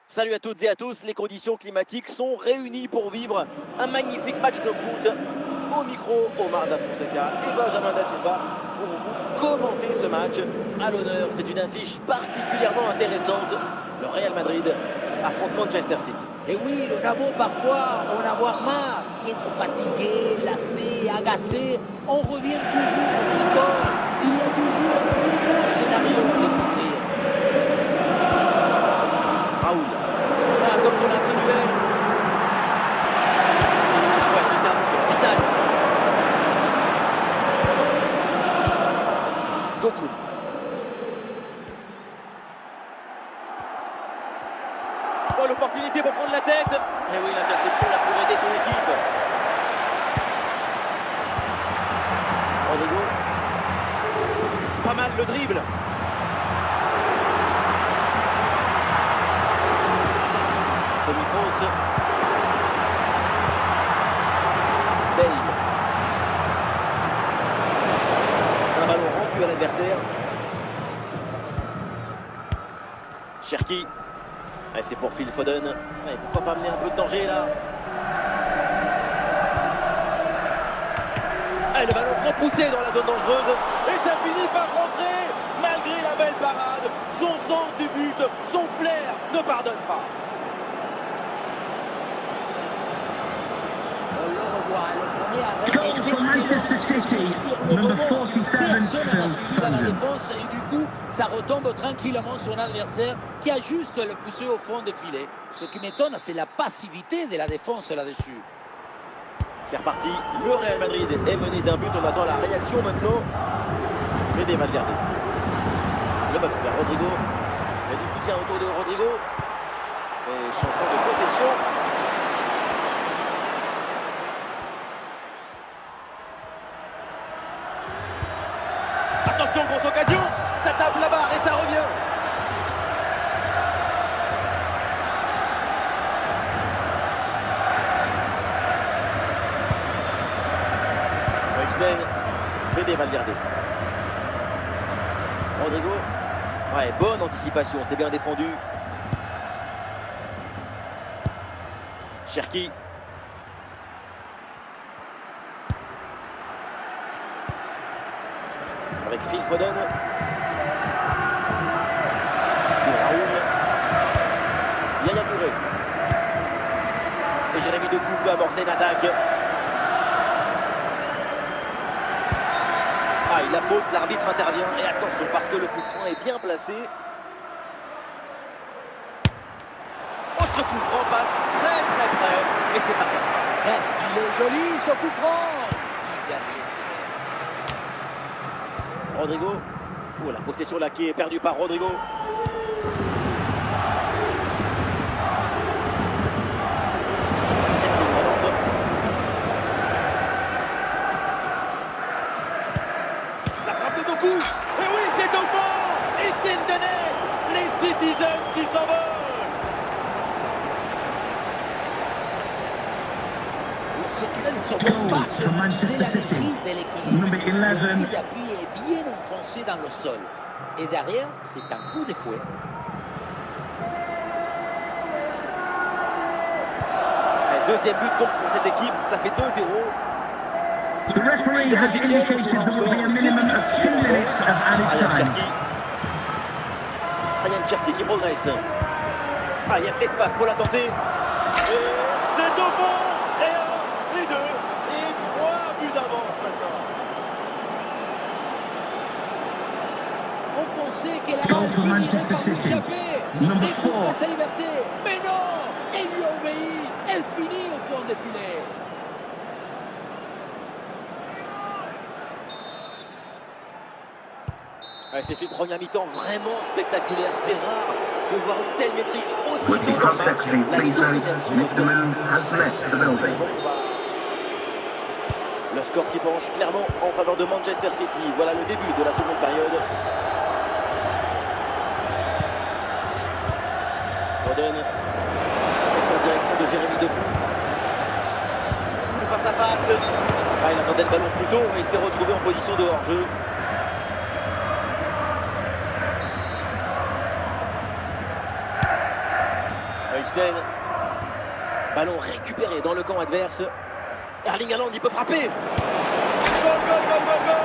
Salut à toutes et à tous, les conditions climatiques sont réunies pour vivre un magnifique match de foot. Au micro, Omar Da Fonseca et Benjamin Da Silva pour vous commenter ce match. À l'honneur, c'est une affiche particulièrement intéressante. Le Real Madrid affronte Manchester City. Et oui, on a beau parfois en avoir marre, être fatigué, lassé, agacé, on revient toujours au football. Il y a toujours un nouveau scénario à découvrir. Raoul. Attention là, ce duel. Ouais, intervention vitale. Goku. Oh, l'opportunité pour prendre la tête. Et oui, l'interception là pour aider son équipe. Rodrigo. Pas mal le dribble. Toni Kroos. Bale. Un ballon rendu à l'adversaire. Cherki. Et c'est pour Phil Foden. Et pourquoi pas amener un peu de danger là. Et le ballon repoussé dans la zone dangereuse. Et ça finit par rentrer. Malgré la belle parade, son sens du but, son flair ne pardonne pas. On le revoit, le premier arrêt est excellent. Sur le moment, personne n'a suivi dans la défense et du coup, ça retombe tranquillement sur un adversaire qui a juste le poussé au fond des filets. Ce qui m'étonne, c'est la passivité de la défense là-dessus. C'est reparti, le Real Madrid est mené d'un but, on attend la réaction maintenant. Fede Valverde. Le ballon vers Rodrigo. Il y a du soutien autour de Rodrigo. Et changement de possession. Attention, grosse occasion. Ça tape la barre et ça revient. Fede Valverde. Rodrigo. Ouais, bonne anticipation, c'est bien défendu. Cherki. Avec Phil Foden. Raoul. Yaya Touré. Et Jérémy Doku peut amorcer une attaque. Ah, il a faute, l'arbitre intervient. Et attention, parce que le coup franc est bien placé. Oh, ce coup franc passe très très près. Et c'est pas grave. Est-ce qu'il est joli ce coup franc? Il a bien tiré. Rodrigo. Oh, la possession là qui est perdue par Rodrigo. La frappe de Doku. Et oui, c'est au fond. It's in the net. Les Citizens qui s'envolent. Le secret de son combat, c'est la maîtrise de l'équilibre. Le pied d'appui est bien enfoncé dans le sol. Et derrière, c'est un coup de fouet. Deuxième but donc pour cette équipe, ça fait 2-0. The referee has indicated there will be a minimum of 2 minutes of added time. Ryan Cherki qui progresse. Ah, il y a de l'espace pour la tenter. Et c'est au fond. Et 1, et 2, et 3 buts d'avance maintenant. On pensait que la balle finirait par lui échapper. Number Il couvre 4. sa liberté. Mais non, elle lui obéit. Elle finit au fond des filets. Ouais, c'est une première mi-temps vraiment spectaculaire. C'est rare de voir une telle maîtrise aussi With the tôt dans le match. prospect to be La please note, domination. Mr. Moon has left the building. Le score qui penche clairement en faveur de Manchester City. Voilà le début de la seconde période. Foden. Et c'est en direction de Jérémy Doku. Coup de face à face. Ah, il attendait le ballon plus tôt et il s'est retrouvé en position de hors-jeu. Eriksen. Ballon récupéré dans le camp adverse. Erling Haaland, il peut frapper. Goal, goal, goal, goal, goal.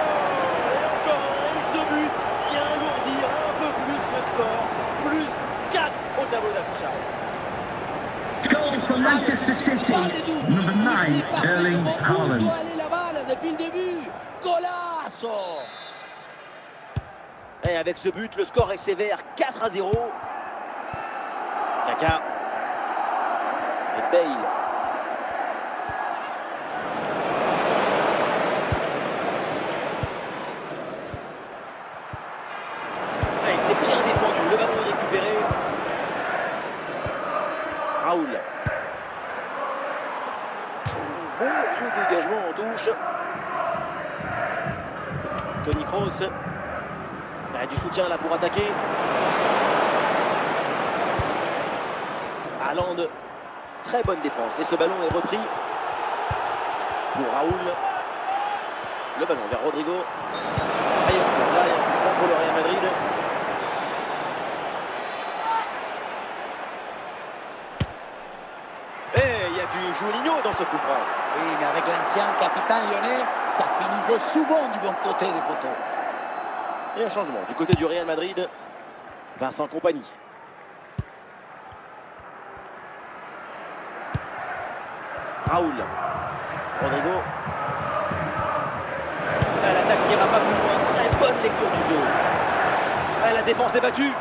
Et encore ce but vient alourdir un peu plus le score. Plus 4 au tableau d'affichage. Goal for Manchester City. Number 9, Erling Haaland. Doit aller la balle depuis le début. Golazo. Et avec ce but, le score est sévère, 4-0. Kaka. Et Bale. Et c'est bien défendu, le ballon est récupéré. Raoul. Bon vieux dégagement en touche. Toni Kroos. Du soutien là pour attaquer. Haaland, très bonne défense. Et ce ballon est repris pour Raoul. Le ballon vers Rodrigo. Et là, il y a un coup franc pour le Real Madrid. Et il y a du Juninho dans ce coup franc. Oui, mais avec l'ancien capitaine lyonnais, ça finissait souvent du bon côté des poteaux. Et un changement du côté du Real Madrid. Vincent Kompany. Raoul. Rodrigo. L'attaque n'ira pas plus loin. Très bonne lecture du jeu. La défense est battue.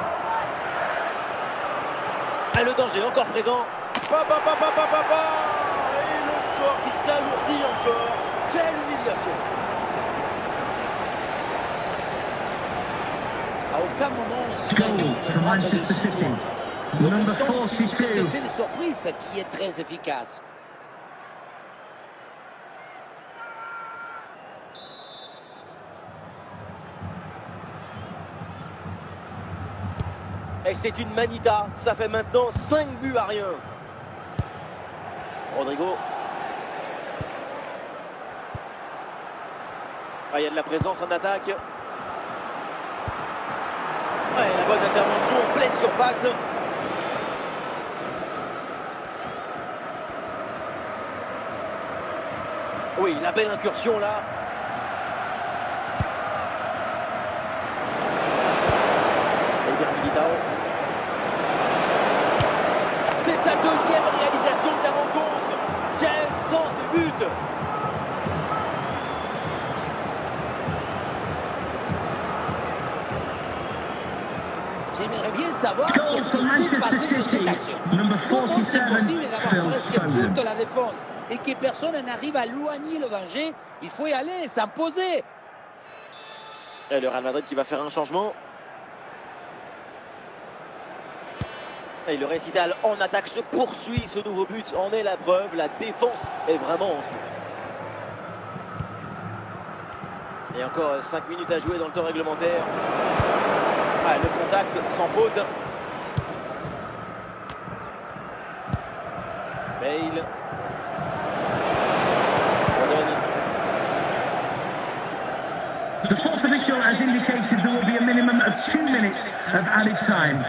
Le danger encore présent. Et le score qui s'alourdit encore. Quelle humiliation. À aucun moment on Goal s'imagine for un match de Manchester 6 City. mois. Number C'est cet 42. effet de surprise qui est très efficace. Et c'est une manita. Ça fait maintenant 5 buts à rien. Rodrigo. Il y a de la présence en attaque. La bonne intervention en pleine surface. Oui, la belle incursion là. Eder Militao. C'est sa deuxième réalisation de la rencontre. Quel sens de but! J'aimerais bien savoir Goal ce for qui s'est Manchester passé sur cette City. action. Number Comment c'est 47, possible d'avoir Phil presque Foden. toute la défense et que personne n'arrive à éloigner le danger? Il faut y aller, s'imposer. Et le Real Madrid qui va faire un changement. Et le récital en attaque se poursuit. Ce nouveau but en est la preuve. La défense est vraiment en souffrance. Et encore 5 minutes à jouer dans le temps réglementaire. Le contact sans faute. Bale. Foden. The fourth official has indicated there will be a minimum of 2 minutes of added time.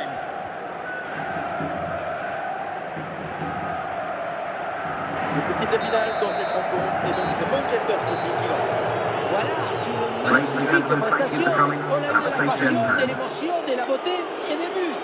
Le petit sifflet final dans cette rencontre. Et donc c'est Manchester City qui l'emporte. Voilà, sur une magnifique prestation, on a eu de la passion, de l'émotion, de la beauté et des buts.